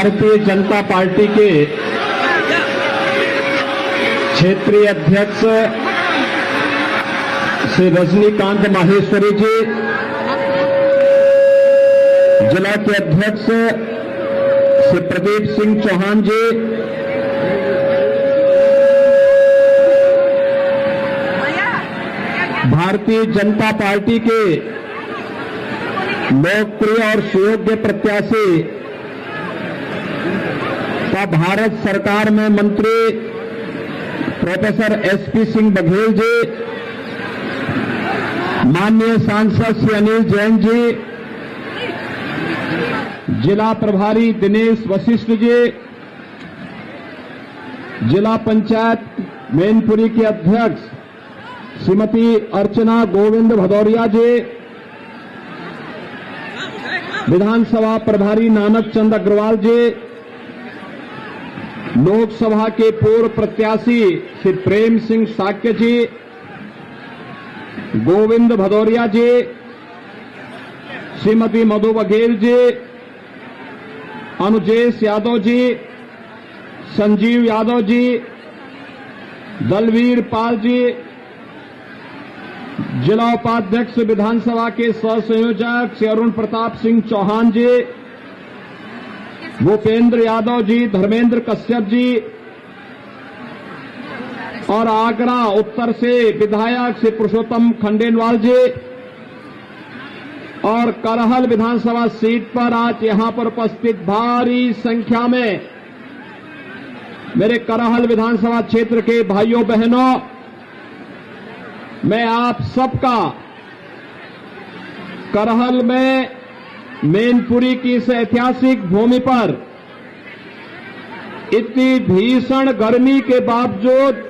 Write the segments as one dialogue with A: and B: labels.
A: Bharatiya Janata party के क्षेत्रीय अध्यक्ष श्री रजनीकांत माहेश्वरी जी, जिला के अध्यक्ष श्री प्रदीप सिंह चौहान जी, भारतीय जनता पार्टी के लोकप्रिय और सुयोग्य प्रत्याशी का भारत सरकार में मंत्री प्रोफेसर एसपी सिंह बघेल जी, माननीय सांसद श्री अनिल जैन जी, जिला प्रभारी दिनेश वशिष्ठ जी, जिला पंचायत मैनपुरी के अध्यक्ष श्रीमती अर्चना गोविंद भदौरिया जी, विधानसभा प्रभारी नानक चंद अग्रवाल जी, लोकसभा के पूर्व प्रत्याशी श्री प्रेम सिंह साक्य जी, गोविंद भदौरिया जी, श्रीमती मधु बघेल जी, अनुजेश यादव जी, संजीव यादव जी, दलवीर पाल जी, जिला उपाध्यक्ष विधानसभा के सह संयोजक श्री अरुण प्रताप सिंह चौहान जी, भूपेंद्र यादव जी, धर्मेंद्र कश्यप जी, और आगरा उत्तर से विधायक श्री पुरुषोत्तम खंडेलवाल जी, और करहल विधानसभा सीट पर आज यहां पर उपस्थित भारी संख्या में मेरे करहल विधानसभा क्षेत्र के भाइयों बहनों, मैं आप सबका करहल में मैनपुरी की इस ऐतिहासिक भूमि पर इतनी भीषण गर्मी के बावजूद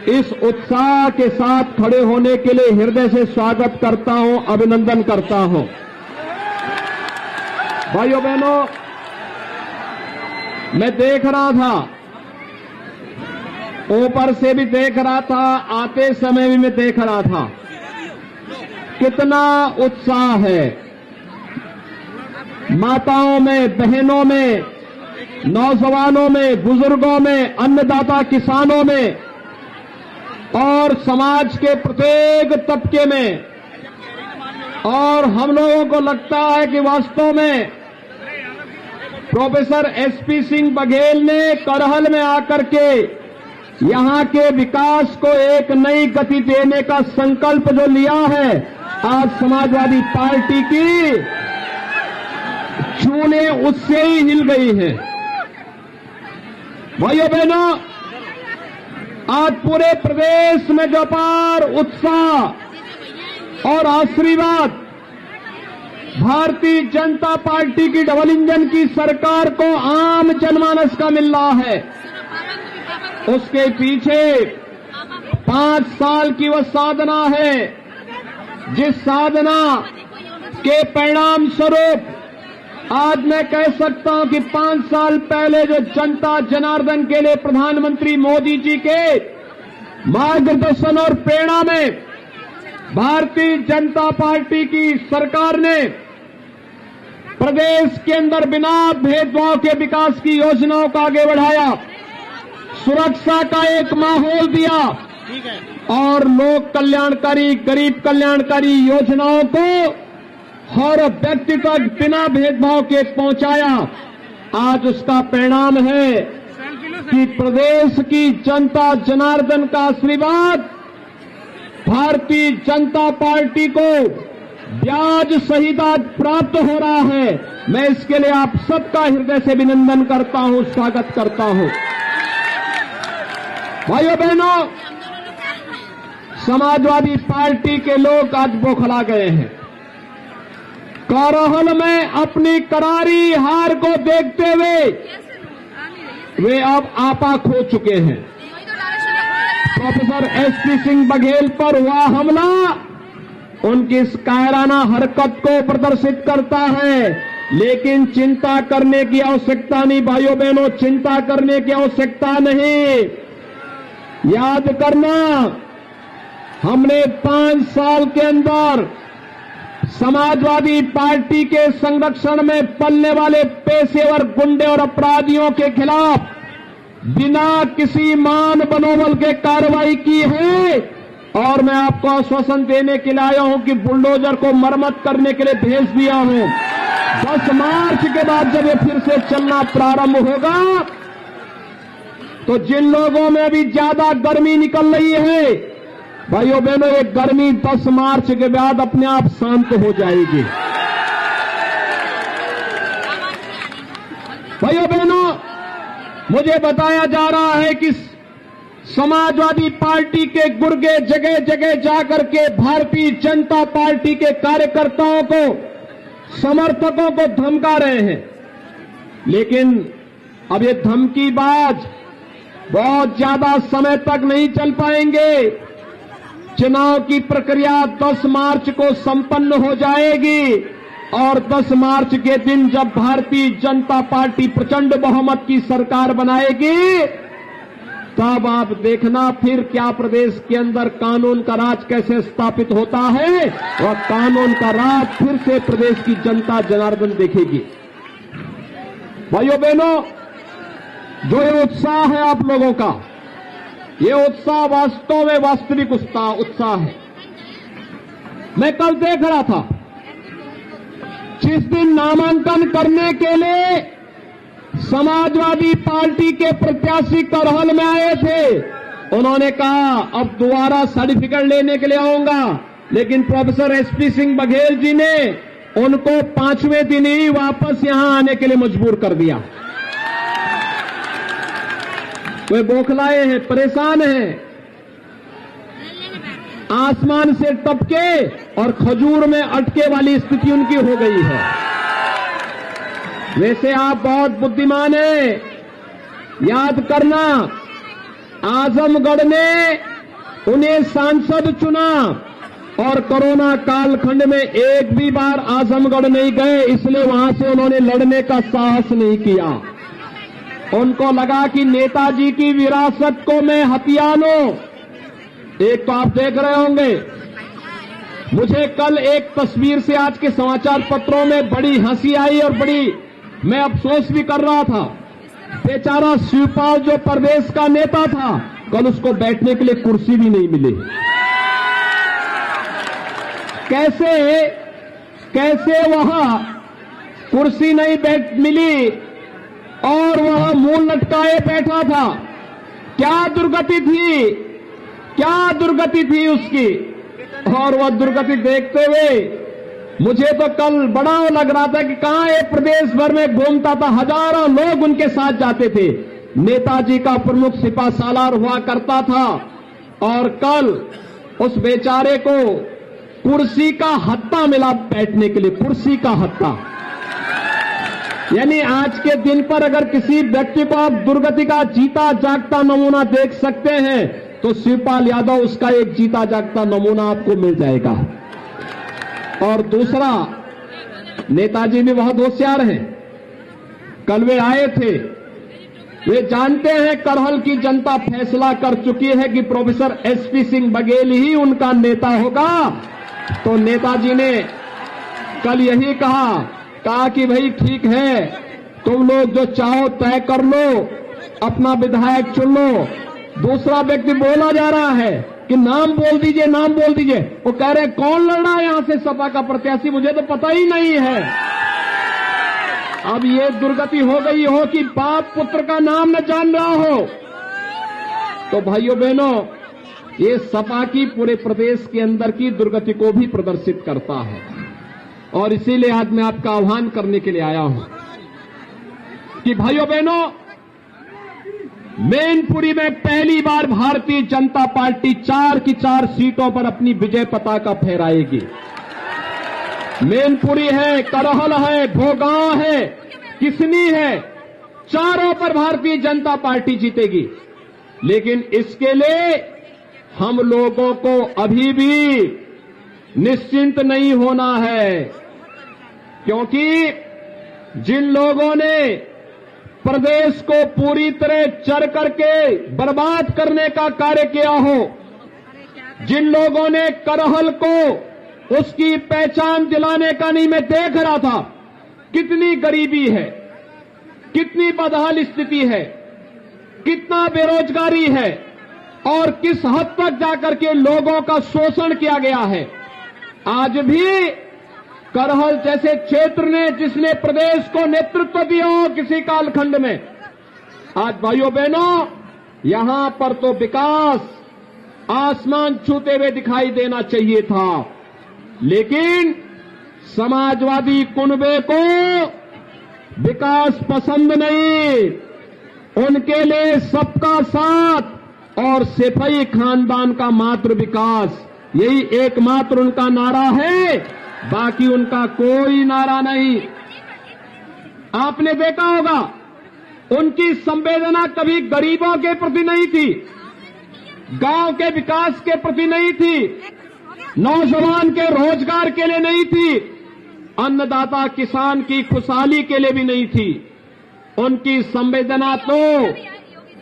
A: इस उत्साह के साथ खड़े होने के लिए हृदय से स्वागत करता हूं, अभिनंदन करता हूं। भाइयों बहनों, मैं देख रहा था, ऊपर से भी देख रहा था, आते समय भी मैं देख रहा था, कितना उत्साह है माताओं में, बहनों में, नौजवानों में, बुजुर्गों में, अन्नदाता किसानों में और समाज के प्रत्येक तबके में। और हम लोगों को लगता है कि वास्तव में प्रोफेसर एसपी सिंह बघेल ने करहल में आकर के यहां के विकास को एक नई गति देने का संकल्प जो लिया है, आज समाजवादी पार्टी की चूने उससे ही हिल गई हैं। भाइयों बहनों, आज पूरे प्रदेश में जो अपार उत्साह और आशीर्वाद भारतीय जनता पार्टी की डबल इंजन की सरकार को आम जनमानस का मिल रहा है, उसके पीछे 5 साल की वह साधना है, जिस साधना के परिणाम स्वरूप आज मैं कह सकता हूं कि 5 साल पहले जो जनता जनार्दन के लिए प्रधानमंत्री मोदी जी के मार्गदर्शन और प्रेरणा में भारतीय जनता पार्टी की सरकार ने प्रदेश के अंदर बिना भेदभाव के विकास की योजनाओं को आगे बढ़ाया, सुरक्षा का एक माहौल दिया और लोक कल्याणकारी, गरीब कल्याणकारी योजनाओं को हर व्यक्ति तक बिना भेदभाव के पहुंचाया। आज उसका परिणाम है कि प्रदेश की जनता जनार्दन का आशीर्वाद भारतीय जनता पार्टी को ब्याज सहित आज प्राप्त हो रहा है। मैं इसके लिए आप सबका हृदय से अभिनंदन करता हूं, स्वागत करता हूं। भाइयों बहनों, समाजवादी पार्टी के लोग आज बौखला गए हैं। करहल में अपनी करारी हार को देखते हुए वे अब आपा खो चुके हैं। प्रोफेसर एसपी सिंह बघेल पर हुआ हमला उनकी इस कायराना हरकत को प्रदर्शित करता है, लेकिन चिंता करने की आवश्यकता नहीं। भाइयों बहनों, चिंता करने की आवश्यकता नहीं। याद करना, हमने 5 साल के अंदर समाजवादी पार्टी के संरक्षण में पलने वाले पेशेवर गुंडे और अपराधियों के खिलाफ बिना किसी मान बनोबल के कार्रवाई की है। और मैं आपको आश्वासन देने के लिए आया हूं कि बुलडोजर को मरम्मत करने के लिए भेज दिया हूं। 10 मार्च के बाद जब ये फिर से चलना प्रारंभ होगा तो जिन लोगों में अभी ज्यादा गर्मी निकल रही है, भाइयों बहनों, ये गर्मी 10 मार्च के बाद अपने आप शांत हो जाएगी। भाइयों बहनों, मुझे बताया जा रहा है कि समाजवादी पार्टी के गुर्गे जगह जगह जाकर के भारतीय जनता पार्टी के कार्यकर्ताओं को, समर्थकों को धमका रहे हैं। लेकिन अब ये धमकीबाज बहुत ज्यादा समय तक नहीं चल पाएंगे। चुनाव की प्रक्रिया 10 मार्च को संपन्न हो जाएगी और 10 मार्च के दिन जब भारतीय जनता पार्टी प्रचंड बहुमत की सरकार बनाएगी, तब आप देखना फिर क्या प्रदेश के अंदर कानून का राज कैसे स्थापित होता है और कानून का राज फिर से प्रदेश की जनता जनार्दन देखेगी। भाइयों बहनों, जो ये उत्साह है आप लोगों का, ये उत्साह वास्तव में वास्तविक उत्साह है। मैं कल देख रहा था, जिस दिन नामांकन करने के लिए समाजवादी पार्टी के प्रत्याशी करहल में आए थे, उन्होंने कहा अब दोबारा सर्टिफिकेट लेने के लिए आऊंगा, लेकिन प्रोफेसर एसपी सिंह बघेल जी ने उनको 5वें दिन ही वापस यहां आने के लिए मजबूर कर दिया। वे बौखलाए हैं, परेशान हैं, आसमान से टपके और खजूर में अटके वाली स्थिति उनकी हो गई है। वैसे आप बहुत बुद्धिमान हैं। याद करना, आजमगढ़ ने उन्हें सांसद चुना और कोरोना कालखंड में एक भी बार आजमगढ़ नहीं गए, इसलिए वहां से उन्होंने लड़ने का साहस नहीं किया। उनको लगा कि नेताजी की विरासत को मैं हथिया लूं। एक तो आप देख रहे होंगे, मुझे कल एक तस्वीर से आज के समाचार पत्रों में बड़ी हंसी आई और बड़ी मैं अफसोस भी कर रहा था। बेचारा शिवपाल जो प्रदेश का नेता था, कल उसको बैठने के लिए कुर्सी भी नहीं मिली। कैसे वहां कुर्सी नहीं मिली और वह मुंह लटकाए बैठा था। क्या दुर्गति थी उसकी। और वह दुर्गति देखते हुए मुझे तो कल बड़ा लग रहा था कि कहां ये प्रदेश भर में घूमता था, हजारों लोग उनके साथ जाते थे। नेताजी का प्रमुख सिपा सालार हुआ करता था और कल उस बेचारे को कुर्सी का हत्ता मिला बैठने के लिए, कुर्सी का हत्ता। यानी आज के दिन पर अगर किसी व्यक्ति को आप दुर्गति का जीता जागता नमूना देख सकते हैं तो शिवपाल यादव उसका एक जीता जागता नमूना आपको मिल जाएगा। और दूसरा, नेताजी भी बहुत होशियार हैं। कल वे आए थे, वे जानते हैं करहल की जनता फैसला कर चुकी है कि प्रोफेसर एसपी सिंह बघेल ही उनका नेता होगा। तो नेताजी ने कल यही कहा कि भाई ठीक है, तुम लोग जो चाहो तय कर लो, अपना विधायक चुन लो। दूसरा व्यक्ति बोला जा रहा है कि नाम बोल दीजिए, नाम बोल दीजिए। वो कह रहे कौन लड़ रहा है यहां से सपा का प्रत्याशी, मुझे तो पता ही नहीं है। अब ये दुर्गति हो गई हो कि बाप पुत्र का नाम न जान रहा हो। तो भाइयों बहनों, ये सपा की पूरे प्रदेश के अंदर की दुर्गति को भी प्रदर्शित करता है। और इसीलिए आज मैं आपका आह्वान करने के लिए आया हूं कि भाइयों बहनों, मैनपुरी में पहली बार भारतीय जनता पार्टी 4 की 4 सीटों पर अपनी विजय पताका फहराएगी। मैनपुरी है, करहल है, भोगांव है, किसनी है, चारों पर भारतीय जनता पार्टी जीतेगी। लेकिन इसके लिए हम लोगों को अभी भी निश्चिंत नहीं होना है, क्योंकि जिन लोगों ने प्रदेश को पूरी तरह चर करके बर्बाद करने का कार्य किया हो, जिन लोगों ने करहल को उसकी पहचान दिलाने का नहीं। मैं देख रहा था कितनी गरीबी है, कितनी बदहाल स्थिति है, कितना बेरोजगारी है और किस हद तक जाकर के लोगों का शोषण किया गया है। आज भी करहल जैसे क्षेत्र ने, जिसने प्रदेश को नेतृत्व दिया हो किसी कालखंड में, आज भाइयों बहनों यहां पर तो विकास आसमान छूते हुए दिखाई देना चाहिए था, लेकिन समाजवादी कुनबे को विकास पसंद नहीं। उनके लिए सबका साथ और सिपाही खानदान का मात्र विकास, यही एकमात्र उनका नारा है, बाकी उनका कोई नारा नहीं। आपने देखा होगा उनकी संवेदना कभी गरीबों के प्रति नहीं थी, गांव के विकास के प्रति नहीं थी, नौजवान के रोजगार के लिए नहीं थी, अन्नदाता किसान की खुशहाली के लिए भी नहीं थी। उनकी संवेदना तो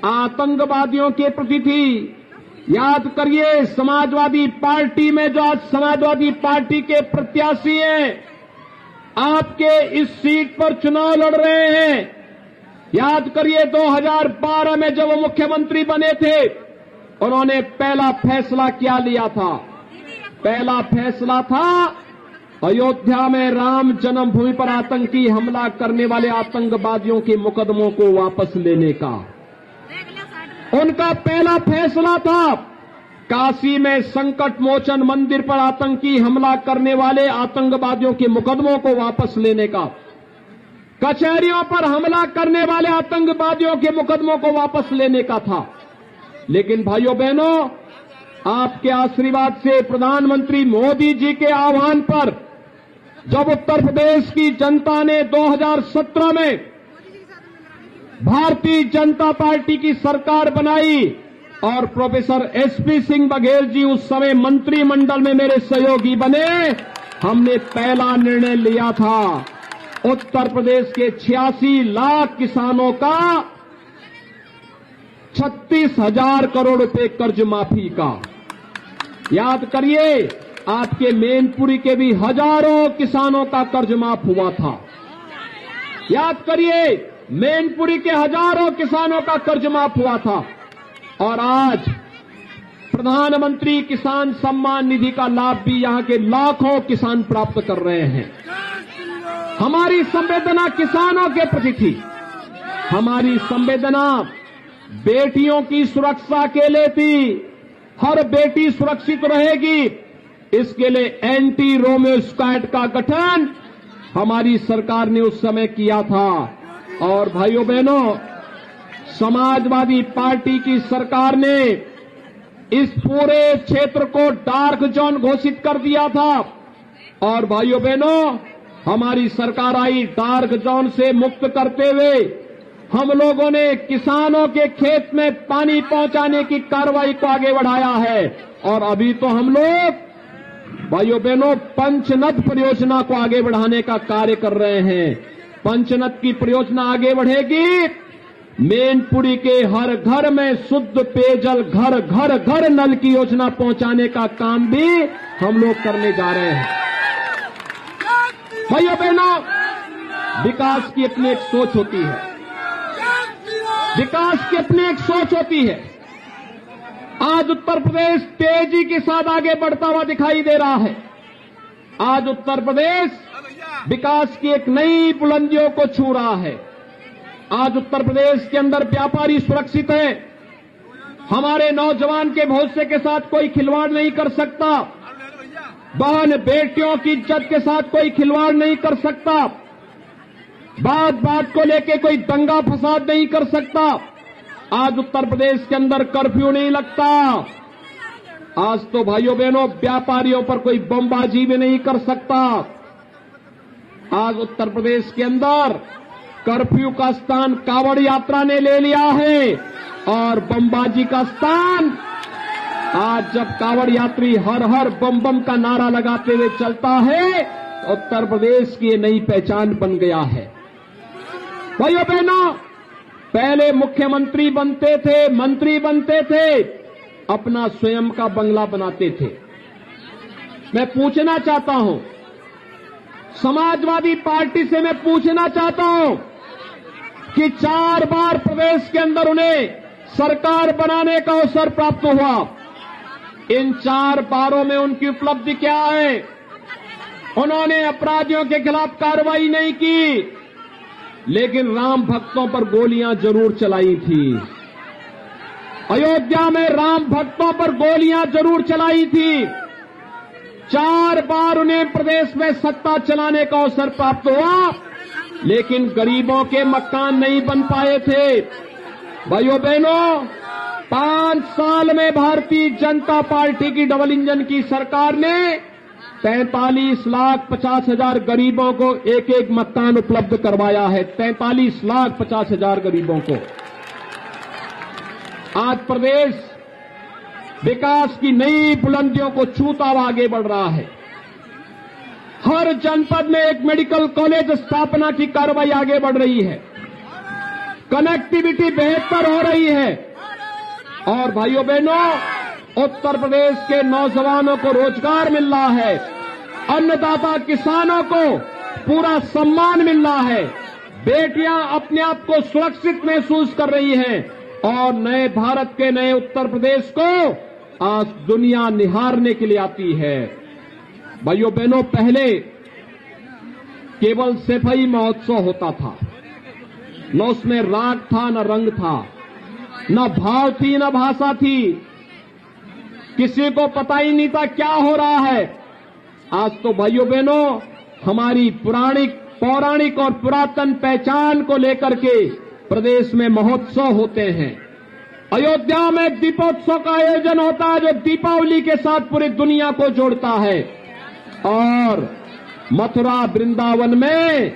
A: आतंकवादियों के प्रति थी। याद करिए समाजवादी पार्टी में जो आज समाजवादी पार्टी के प्रत्याशी हैं, आपके इस सीट पर चुनाव लड़ रहे हैं। याद करिए 2012 में जब वो मुख्यमंत्री बने थे, उन्होंने पहला फैसला क्या लिया था? पहला फैसला था अयोध्या में राम जन्मभूमि पर आतंकी हमला करने वाले आतंकवादियों के मुकदमों को वापस लेने का। उनका पहला फैसला था काशी में संकट मोचन मंदिर पर आतंकी हमला करने वाले आतंकवादियों के मुकदमों को वापस लेने का, कचहरियों पर हमला करने वाले आतंकवादियों के मुकदमों को वापस लेने का था। लेकिन भाइयों बहनों, आपके आशीर्वाद से प्रधानमंत्री मोदी जी के आह्वान पर जब उत्तर प्रदेश की जनता ने 2017 में भारतीय जनता पार्टी की सरकार बनाई और प्रोफेसर एसपी सिंह बघेल जी उस समय मंत्रिमंडल में मेरे सहयोगी बने, हमने पहला निर्णय लिया था उत्तर प्रदेश के 86 लाख किसानों का 36,000 करोड़ रुपए कर्ज माफी का। याद करिए आपके मैनपुरी के भी हजारों किसानों का कर्ज माफ हुआ था। याद करिए मैनपुरी के हजारों किसानों का कर्ज माफ हुआ था। और आज प्रधानमंत्री किसान सम्मान निधि का लाभ भी यहां के लाखों किसान प्राप्त कर रहे हैं। हमारी संवेदना किसानों के प्रति थी, हमारी संवेदना बेटियों की सुरक्षा के लिए थी। हर बेटी सुरक्षित रहेगी, इसके लिए एंटी रोमियो स्क्वाड का गठन हमारी सरकार ने उस समय किया था। और भाइयों बहनों, समाजवादी पार्टी की सरकार ने इस पूरे क्षेत्र को डार्क जोन घोषित कर दिया था। और भाइयों बहनों, हमारी सरकार आई डार्क जोन से मुक्त करते हुए हम लोगों ने किसानों के खेत में पानी पहुंचाने की कार्रवाई को आगे बढ़ाया है। और अभी तो हम लोग भाइयों बहनों पंचनद परियोजना को आगे बढ़ाने का कार्य कर रहे हैं। पंचनद की परियोजना आगे बढ़ेगी, मैनपुरी के हर घर में शुद्ध पेयजल, घर घर घर नल की योजना पहुंचाने का काम भी हम लोग करने जा रहे हैं। भाइयों बहनों, विकास की अपनी एक सोच होती है, विकास की अपनी एक सोच होती है। आज उत्तर प्रदेश तेजी के साथ आगे बढ़ता हुआ दिखाई दे रहा है। आज उत्तर प्रदेश विकास की एक नई बुलंदियों को छू रहा है। आज उत्तर प्रदेश के अंदर व्यापारी सुरक्षित है। हमारे नौजवान के भविष्य के साथ कोई खिलवाड़ नहीं कर सकता, बहन बेटियों की इज्जत के साथ कोई खिलवाड़ नहीं कर सकता, बात बात को लेके कोई दंगा फसाद नहीं कर सकता। आज उत्तर प्रदेश के अंदर कर्फ्यू नहीं लगता। आज तो भाइयों बहनों व्यापारियों पर कोई बमबाजी भी नहीं कर सकता। आज उत्तर प्रदेश के अंदर कर्फ्यू का स्थान कांवड़ यात्रा ने ले लिया है और बमबाजी का स्थान आज जब कांवड़ यात्री हर हर बम बम का नारा लगाते हुए चलता है, तो उत्तर प्रदेश की नई पहचान बन गया है। भाइयों बहनों, पहले मुख्यमंत्री बनते थे, मंत्री बनते थे, अपना स्वयं का बंगला बनाते थे। मैं पूछना चाहता हूं, समाजवादी पार्टी से मैं पूछना चाहता हूं कि 4 बार प्रदेश के अंदर उन्हें सरकार बनाने का अवसर प्राप्त हुआ। इन 4 बारों में उनकी उपलब्धि क्या है? उन्होंने अपराधियों के खिलाफ कार्रवाई नहीं की, लेकिन राम भक्तों पर गोलियां जरूर चलाई थी। अयोध्या में राम भक्तों पर गोलियां जरूर चलाई थी। 4 बार उन्हें प्रदेश में सत्ता चलाने का अवसर प्राप्त हुआ, लेकिन गरीबों के मकान नहीं बन पाए थे। भाइयों बहनों, 5 साल में भारतीय जनता पार्टी की डबल इंजन की सरकार ने 43,50,000 गरीबों को एक मकान उपलब्ध करवाया है। 43,50,000 गरीबों को। आज प्रदेश विकास की नई बुलंदियों को छूता हुआ आगे बढ़ रहा है। हर जनपद में एक मेडिकल कॉलेज स्थापना की कार्रवाई आगे बढ़ रही है। कनेक्टिविटी बेहतर हो रही है। और भाइयों बहनों, उत्तर प्रदेश के नौजवानों को रोजगार मिल रहा है। अन्नदाता किसानों को पूरा सम्मान मिल रहा है। बेटियां अपने आप को सुरक्षित महसूस कर रही हैं और नए भारत के नए उत्तर प्रदेश को आज दुनिया निहारने के लिए आती है। भाइयों बहनों, पहले केवल सफाई महोत्सव होता था, न उसमें राग था, न रंग था, न भाव थी, न भाषा थी। किसी को पता ही नहीं था क्या हो रहा है। आज तो भाइयों बहनों, हमारी पौराणिक और पुरातन पहचान को लेकर के प्रदेश में महोत्सव होते हैं। अयोध्या में दीपोत्सव का आयोजन होता है, जो दीपावली के साथ पूरी दुनिया को जोड़ता है। और मथुरा वृंदावन में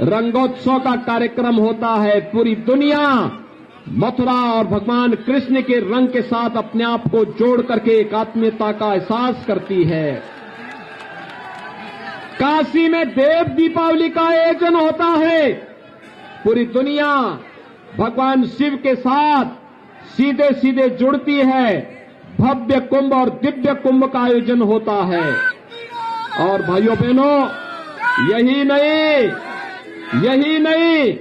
A: रंगोत्सव का कार्यक्रम होता है। पूरी दुनिया मथुरा और भगवान कृष्ण के रंग के साथ अपने आप को जोड़ करके एक आत्मीयता का एहसास करती है। काशी में देव दीपावली का आयोजन होता है। पूरी दुनिया भगवान शिव के साथ सीधे सीधे जुड़ती है। भव्य कुंभ और दिव्य कुंभ का आयोजन होता है। और भाइयों बहनों, यही नहीं,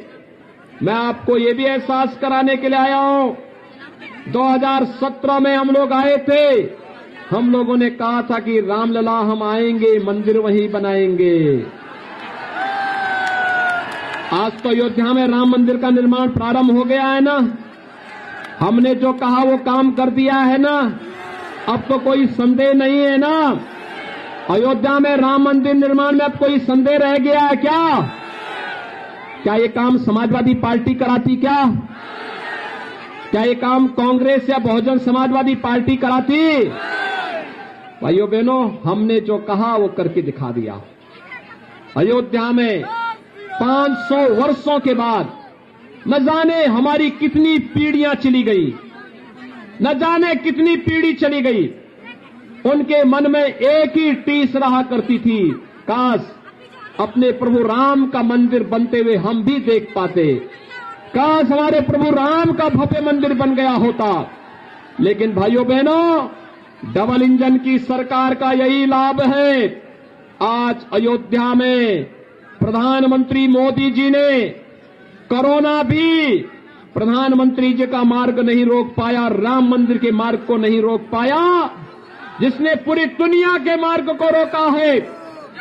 A: मैं आपको ये भी एहसास कराने के लिए आया हूं। 2017 में हम लोग आए थे। हम लोगों ने कहा था कि रामलला हम आएंगे, मंदिर वहीं बनाएंगे। आज तो अयोध्या में राम मंदिर का निर्माण प्रारंभ हो गया है ना। हमने जो कहा वो काम कर दिया है ना। अब तो कोई संदेह नहीं है ना। अयोध्या में राम मंदिर निर्माण में अब कोई संदेह रह गया है क्या? क्या ये काम समाजवादी पार्टी कराती? क्या ये काम कांग्रेस या बहुजन समाजवादी पार्टी कराती? भाइयों बहनों, हमने जो कहा वो करके दिखा दिया। अयोध्या में 500 वर्षों के बाद न जाने हमारी कितनी पीढ़ियां चली गई, न जाने कितनी पीढ़ी चली गई। उनके मन में एक ही टीस रहा करती थी, काश अपने प्रभु राम का मंदिर बनते हुए हम भी देख पाते। काश हमारे प्रभु राम का भव्य मंदिर बन गया होता। लेकिन भाइयों बहनों, डबल इंजन की सरकार का यही लाभ है। आज अयोध्या में प्रधानमंत्री मोदी जी ने कोरोना भी प्रधानमंत्री जी का मार्ग नहीं रोक पाया, राम मंदिर के मार्ग को नहीं रोक पाया। जिसने पूरी दुनिया के मार्ग को रोका है,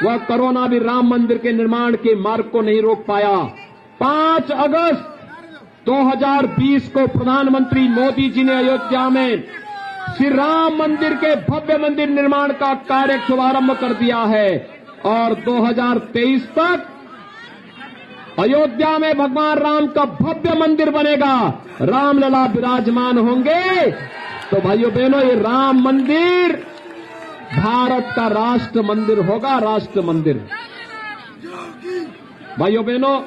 A: वह कोरोना भी राम मंदिर के निर्माण के मार्ग को नहीं रोक पाया। 5 अगस्त 2020 को प्रधानमंत्री मोदी जी ने अयोध्या में श्री राम मंदिर के भव्य मंदिर निर्माण का कार्य शुभारंभ कर दिया है। और 2023 तक अयोध्या में भगवान राम का भव्य मंदिर बनेगा, रामलला विराजमान होंगे। तो भाइयों बहनों, ये राम मंदिर भारत का राष्ट्र मंदिर होगा, राष्ट्र मंदिर। भाइयों बहनों,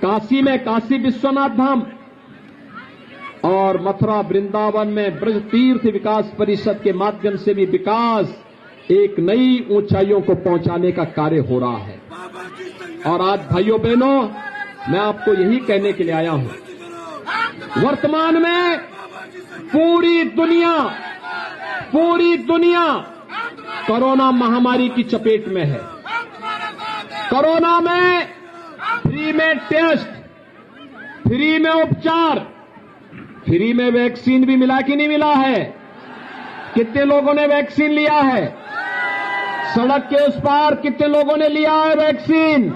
A: काशी में काशी विश्वनाथ धाम और मथुरा वृंदावन में ब्रज तीर्थ विकास परिषद के माध्यम से भी विकास एक नई ऊंचाइयों को पहुंचाने का कार्य हो रहा है। और आज भाइयों बहनों, मैं आपको यही कहने के लिए आया हूं। वर्तमान में पूरी दुनिया कोरोना महामारी की चपेट में है। कोरोना में फ्री में टेस्ट, फ्री में उपचार, फ्री में वैक्सीन भी मिला कि नहीं मिला है? कितने लोगों ने वैक्सीन लिया है? सड़क के उस पार कितने लोगों ने लिया है वैक्सीन?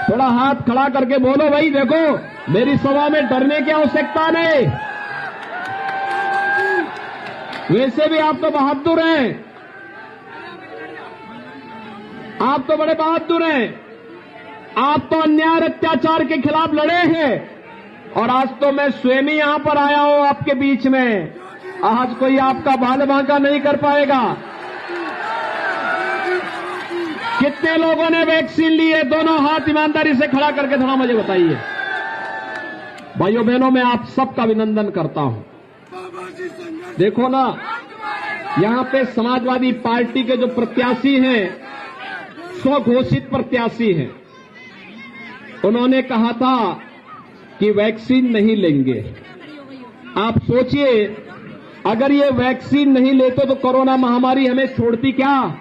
A: थोड़ा हाथ खड़ा करके बोलो भाई, देखो मेरी सभा में डरने की आवश्यकता नहीं। वैसे भी आप तो बहादुर हैं, आप तो बड़े बहादुर हैं। आप तो अन्याय अत्याचार के खिलाफ लड़े हैं और आज तो मैं स्वयं ही यहां पर आया हूं आपके बीच में। आज कोई आपका बाल बांका नहीं कर पाएगा। कितने लोगों ने वैक्सीन ली है? दोनों हाथ ईमानदारी से खड़ा करके थोड़ा मुझे बताइए। भाइयों बहनों, मैं आप सबका अभिनंदन करता हूं। देखो ना, यहां पे समाजवादी पार्टी के जो प्रत्याशी हैं, स्वघोषित प्रत्याशी हैं, उन्होंने कहा था कि वैक्सीन नहीं लेंगे। आप सोचिए, अगर ये वैक्सीन नहीं लेते तो कोरोना महामारी हमें छोड़ती क्या?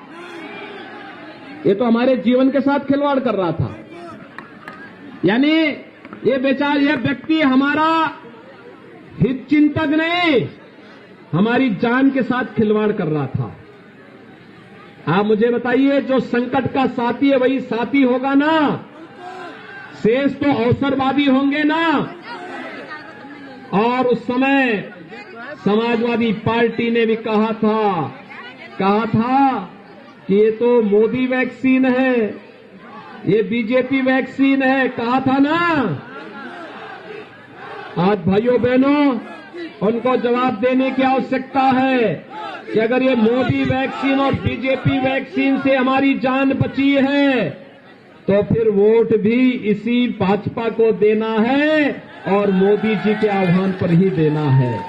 A: ये तो हमारे जीवन के साथ खिलवाड़ कर रहा था। यानी ये बेचारा, ये व्यक्ति हमारा हित चिंतक नहीं, हमारी जान के साथ खिलवाड़ कर रहा था। आप मुझे बताइए, जो संकट का साथी है वही साथी होगा ना? शेष तो अवसरवादी होंगे ना? और उस समय समाजवादी पार्टी ने भी कहा था कि ये तो मोदी वैक्सीन है, ये बीजेपी वैक्सीन है, कहा था ना? आज भाइयों बहनों, उनको जवाब देने की आवश्यकता है कि अगर ये मोदी वैक्सीन और बीजेपी वैक्सीन से हमारी जान बची है तो फिर वोट भी इसी भाजपा को देना है और मोदी जी के आह्वान पर ही देना है।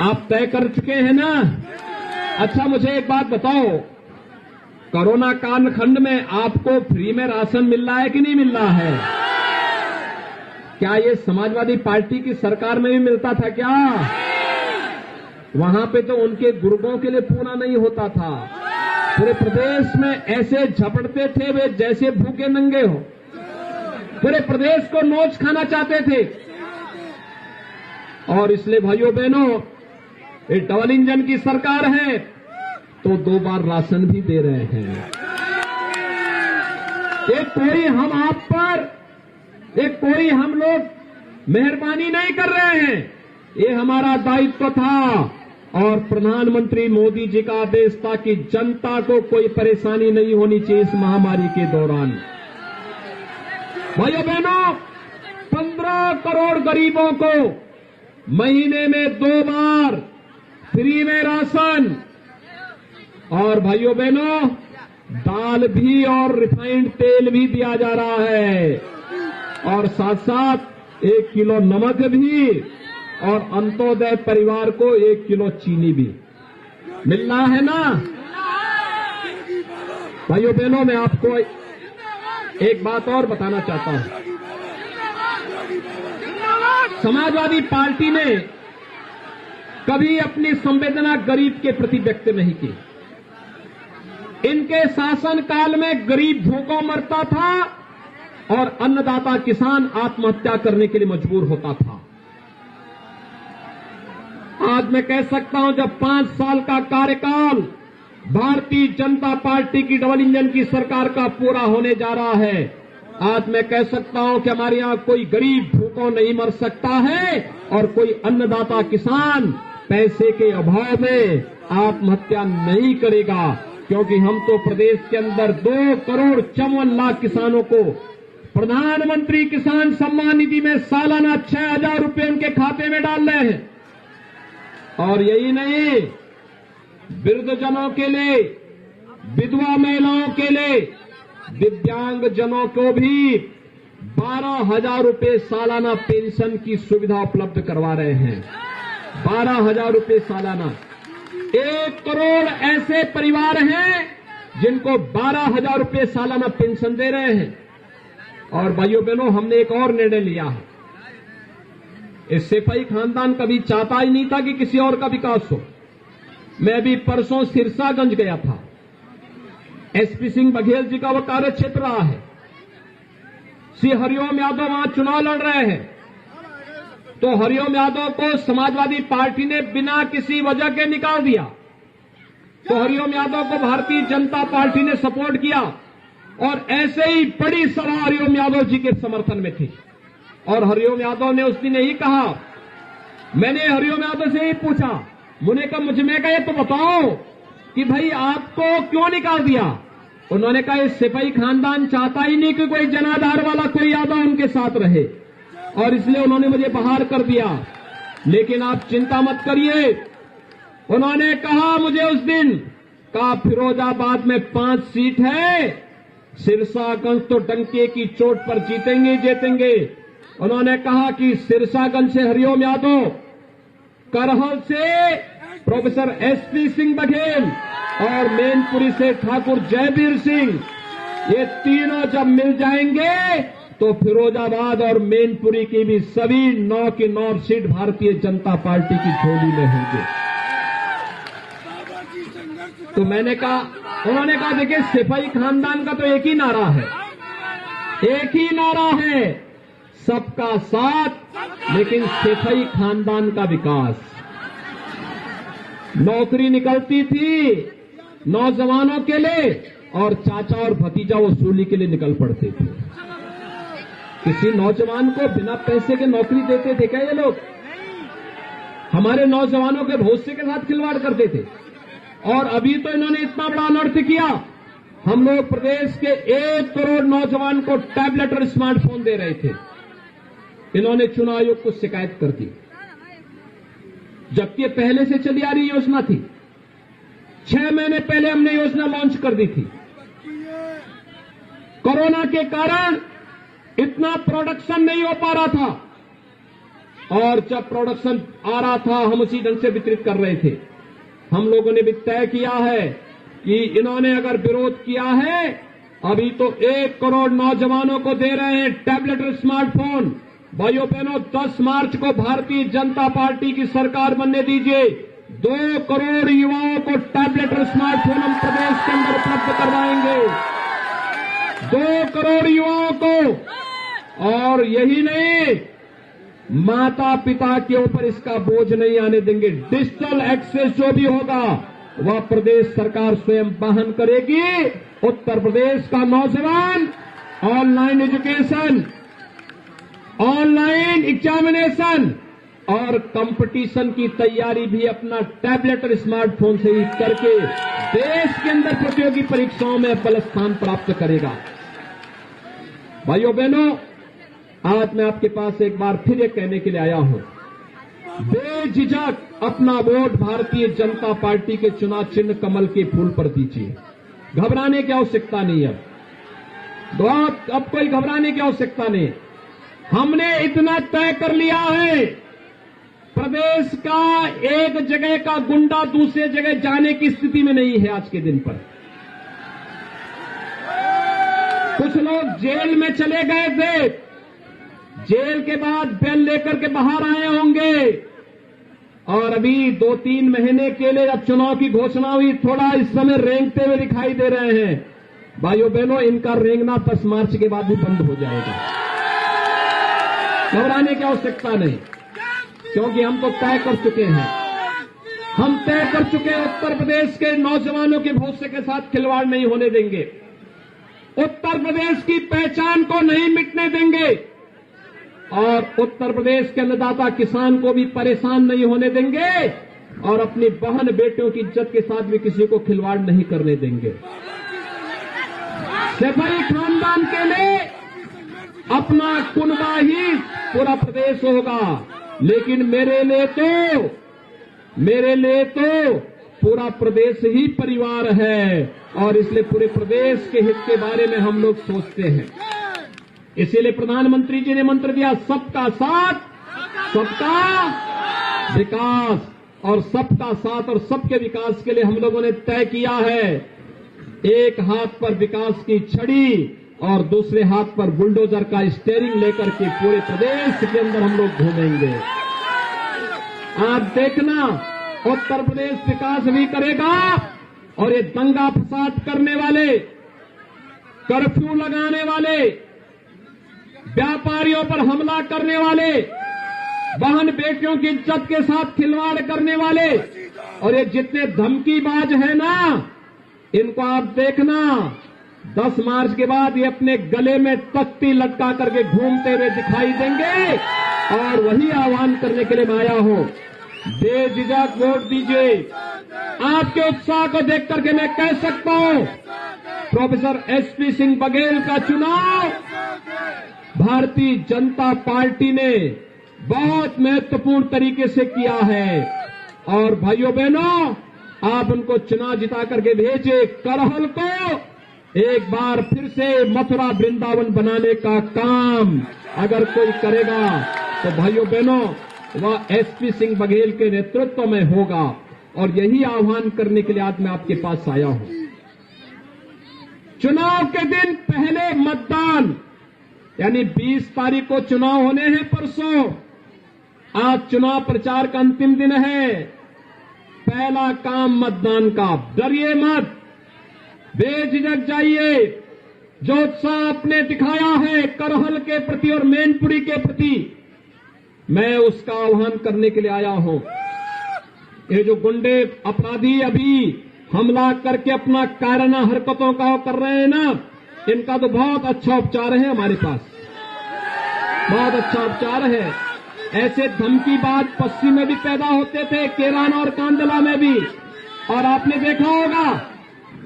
A: आप तय कर चुके हैं ना? अच्छा, मुझे एक बात बताओ, कोरोना कालखंड में आपको फ्री में राशन मिल रहा है कि नहीं मिल रहा है? क्या ये समाजवादी पार्टी की सरकार में भी मिलता था क्या? वहां पे तो उनके गुर्गों के लिए पूरा नहीं होता था। पूरे प्रदेश में ऐसे झपटते थे वे जैसे भूखे नंगे हो। पूरे प्रदेश को नोच खाना चाहते थे। और इसलिए भाइयों बहनों, ये डबल इंजन की सरकार है तो 2 बार राशन भी दे रहे हैं। कोई हम आप पर, कोई हम लोग मेहरबानी नहीं कर रहे हैं। ये हमारा दायित्व था और प्रधानमंत्री मोदी जी का आदेश था कि जनता को कोई परेशानी नहीं होनी चाहिए इस महामारी के दौरान। भाइयों बहनों, 15 करोड़ गरीबों को महीने में 2 बार फ्री में राशन, और भाइयों बहनों दाल भी और रिफाइंड तेल भी दिया जा रहा है, और साथ साथ 1 किलो नमक भी, और अंत्योदय परिवार को 1 किलो चीनी भी मिलना है ना? भाइयों बहनों, मैं आपको एक बात और बताना चाहता हूं। समाजवादी पार्टी ने कभी अपनी संवेदना गरीब के प्रति व्यक्त नहीं की। इनके शासन काल में गरीब भूखों मरता था और अन्नदाता किसान आत्महत्या करने के लिए मजबूर होता था। आज मैं कह सकता हूं, जब 5 साल का कार्यकाल भारतीय जनता पार्टी की डबल इंजन की सरकार का पूरा होने जा रहा है, आज मैं कह सकता हूं कि हमारे यहां कोई गरीब भूखों नहीं मर सकता है और कोई अन्नदाता किसान पैसे के अभाव में आत्महत्या नहीं करेगा, क्योंकि हम तो प्रदेश के अंदर 2 करोड़ 54 लाख किसानों को प्रधानमंत्री किसान सम्मान निधि में सालाना 6,000 रुपए उनके खाते में डाल रहे हैं। और यही नहीं, वृद्धजनों के लिए, विधवा महिलाओं के लिए, दिव्यांग जनों को भी 12,000 रुपए सालाना पेंशन की सुविधा उपलब्ध करवा रहे हैं। 12,000 रुपए सालाना। 1 करोड़ ऐसे परिवार हैं जिनको 12,000 रुपए सालाना पेंशन दे रहे हैं। और भाइयों बहनों, हमने एक और निर्णय लिया है। इस सिपाही खानदान कभी चाहता ही नहीं था कि किसी और का विकास हो। मैं भी परसों सिरसागंज गया था। एसपी सिंह बघेल जी का वो कार्य क्षेत्र रहा है। श्री हरिओम यादव वहां चुनाव लड़ रहे हैं, तो हरिओम यादव को समाजवादी पार्टी ने बिना किसी वजह के निकाल दिया। तो हरिओम यादव को भारतीय जनता पार्टी ने सपोर्ट किया और ऐसे ही बड़ी सभा हरिओम यादव जी के समर्थन में थी। और हरिओम यादव ने उस दिन यही कहा, मैंने हरिओम यादव से ही पूछा, मुझे कहा ये तो बताओ कि भाई आपको क्यों निकाल दिया। उन्होंने कहा इस सिपाही खानदान चाहता ही नहीं कि कोई जनाधार वाला कोई यादव उनके साथ रहे, और इसलिए उन्होंने मुझे बाहर कर दिया। लेकिन आप चिंता मत करिए, उन्होंने कहा मुझे उस दिन, कहा फिरोजाबाद में 5 सीट है, सिरसागंज तो डंके की चोट पर जीतेंगे। उन्होंने कहा कि सिरसागंज से हरिओम यादव, करहल से प्रोफेसर एसपी सिंह बघेल और मैनपुरी से ठाकुर जयवीर सिंह, ये तीनों जब मिल जाएंगे तो फिरोजाबाद और मैनपुरी की भी सभी 9 की 9 सीट भारतीय जनता पार्टी की झोली में होंगे। तो मैंने कहा, उन्होंने कहा देखिए सिपाही खानदान का तो एक ही नारा है, सबका साथ लेकिन सिपाही खानदान का विकास। नौकरी निकलती थी नौजवानों के लिए और चाचा और भतीजा वसूली के लिए निकल पड़ते थे। किसी नौजवान को बिना पैसे के नौकरी देते थे क्या ये लोग? हमारे नौजवानों के भविष्य के साथ खिलवाड़ करते थे। और अभी तो इन्होंने इतना बड़ा अनर्थ किया, हम लोग प्रदेश के 1 करोड़ नौजवान को टैबलेट और स्मार्टफोन दे रहे थे। इन्होंने चुनाव आयोग को शिकायत कर दी, जबकि पहले से चली आ रही योजना थी। 6 महीने पहले हमने योजना लॉन्च कर दी थी। कोरोना के कारण इतना प्रोडक्शन नहीं हो पा रहा था, और जब प्रोडक्शन आ रहा था हम उसी ढंग से वितरित कर रहे थे। हम लोगों ने भी तय किया है कि इन्होंने अगर विरोध किया है, अभी तो 1 करोड़ नौजवानों को दे रहे हैं टैबलेट और स्मार्टफोन। भाइयों बहनों, 10 मार्च को भारतीय जनता पार्टी की सरकार बनने दीजिए, 2 करोड़ युवाओं को टैबलेट और स्मार्टफोन हम प्रदेश के अंदर उपलब्ध करवाएंगे, 2 करोड़ युवाओं को। और यही नहीं, माता पिता के ऊपर इसका बोझ नहीं आने देंगे। डिजिटल एक्सेस जो भी होगा वह प्रदेश सरकार स्वयं वहन करेगी। उत्तर प्रदेश का नौजवान ऑनलाइन एजुकेशन, ऑनलाइन एग्जामिनेशन और कंपटीशन की तैयारी भी अपना टैबलेट और स्मार्टफोन से ही करके देश के अंदर प्रतियोगी परीक्षाओं में बल स्थान प्राप्त करेगा। भाइयों बहनों, आज मैं आपके पास एक बार फिर ये कहने के लिए आया हूं, बेझिझक अपना वोट भारतीय जनता पार्टी के चुनाव चिन्ह कमल के फूल पर दीजिए। घबराने की आवश्यकता नहीं है, अब कोई घबराने की आवश्यकता नहीं। हमने इतना तय कर लिया है, प्रदेश का एक जगह का गुंडा दूसरे जगह जाने की स्थिति में नहीं है। आज के दिन पर कुछ लोग जेल में चले गए थे, जेल के बाद बेल लेकर के बाहर आए होंगे, और अभी 2-3 महीने के लिए जब चुनाव की घोषणा हुई, थोड़ा इस समय रेंगते हुए दिखाई दे रहे हैं। भाइयों बहनों, इनका रेंगना 10 मार्च के बाद भी बंद हो जाएगा। घबराने की आवश्यकता नहीं, क्योंकि हम तो तय कर चुके हैं। हम तय कर चुके हैं, उत्तर प्रदेश के नौजवानों के भविष्य के साथ खिलवाड़ नहीं होने देंगे, उत्तर प्रदेश की पहचान को नहीं मिटने देंगे, और उत्तर प्रदेश के अन्नदाता किसान को भी परेशान नहीं होने देंगे, और अपनी बहन बेटियों की इज्जत के साथ भी किसी को खिलवाड़ नहीं करने देंगे। सिपाही खानदान के लिए अपना कुनबा ही पूरा प्रदेश होगा, लेकिन मेरे लिए तो पूरा प्रदेश ही परिवार है, और इसलिए पूरे प्रदेश के हित के बारे में हम लोग सोचते हैं। इसीलिए प्रधानमंत्री जी ने मंत्र दिया, सबका साथ सबका विकास, और सबका साथ और सबके विकास के लिए हम लोगों ने तय किया है, एक हाथ पर विकास की छड़ी और दूसरे हाथ पर बुलडोजर का स्टीयरिंग लेकर के पूरे प्रदेश के अंदर हम लोग घूमेंगे। आप देखना, उत्तर प्रदेश विकास भी करेगा और ये दंगा फसाद करने वाले, कर्फ्यू लगाने वाले, व्यापारियों पर हमला करने वाले, बहन बेटियों की इज्जत के साथ खिलवाड़ करने वाले और ये जितने धमकीबाज हैं ना, इनको आप देखना 10 मार्च के बाद ये अपने गले में तख्ती लटका करके घूमते हुए दिखाई देंगे। और वही आह्वान करने के लिए मैं आया हूं, बेझिझक वोट दीजिए। आपके उत्साह को देख करके मैं कह सकता हूं, प्रोफेसर एसपी सिंह बघेल का चुनाव भारतीय जनता पार्टी ने बहुत महत्वपूर्ण तरीके से किया है। और भाइयों बहनों, आप उनको चुनाव जिता करके भेजे। करहल को एक बार फिर से मथुरा वृंदावन बनाने का काम अगर कोई करेगा तो भाइयों बहनों वह एसपी सिंह बघेल के नेतृत्व में होगा। और यही आह्वान करने के लिए आज मैं आपके पास आया हूं। चुनाव के दिन पहले मतदान, यानी 20 तारीख को चुनाव होने हैं परसों। आज चुनाव प्रचार का अंतिम दिन है। पहला काम मतदान का, डरिए मत, बेझिझक जाइए। जो उत्साह आपने दिखाया है करहल के प्रति और मैनपुरी के प्रति, मैं उसका आह्वान करने के लिए आया हूं। ये जो गुंडे अपराधी अभी हमला करके अपना कायराना हरकतों का कर रहे हैं ना, इनका तो बहुत अच्छा उपचार है हमारे पास, बहुत अच्छा उपचार है। ऐसे धमकीबाज पश्चिम में भी पैदा होते थे, केराना और कांदला में भी। और आपने देखा होगा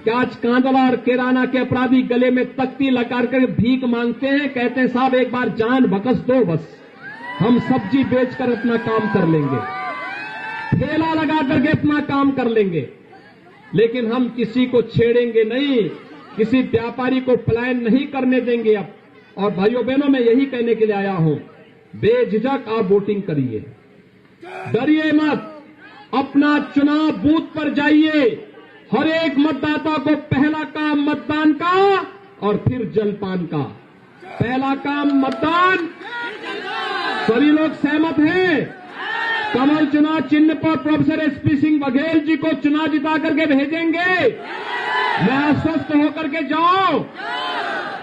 A: कि आज कांदला और केराना के अपराधी गले में तख्ती लगाकर भीख मांगते हैं, कहते हैं साहब एक बार जान बकस दो, बस हम सब्जी बेचकर अपना काम कर लेंगे, ठेला लगा करके अपना काम कर लेंगे, लेकिन हम किसी को छेड़ेंगे नहीं, किसी व्यापारी को पलायन नहीं करने देंगे अब। और भाइयों बहनों, मैं यही कहने के लिए आया हूं, बेझिझक आप वोटिंग करिए, डरिए मत, अपना चुनाव बूथ पर जाइए। हर एक मतदाता को पहला काम मतदान का और फिर जलपान का। पहला काम मतदान, सभी लोग सहमत हैं? कमल चुनाव चिन्ह पर प्रोफेसर एसपी सिंह बघेल जी को चुनाव जिता करके भेजेंगे। मैं आश्वस्त होकर के जाओ,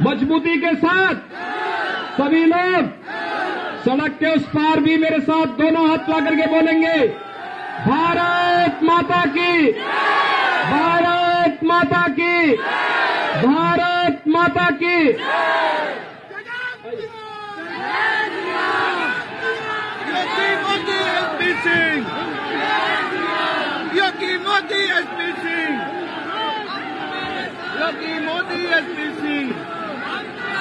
A: मजबूती के साथ सभी लोग सड़क के उस पार भी मेरे साथ दोनों हाथ ला करके बोलेंगे, भारत माता की, भारत माता की, भारत माता की।
B: योगी मोदी एसपी सिंह, योगी मोदी एसपी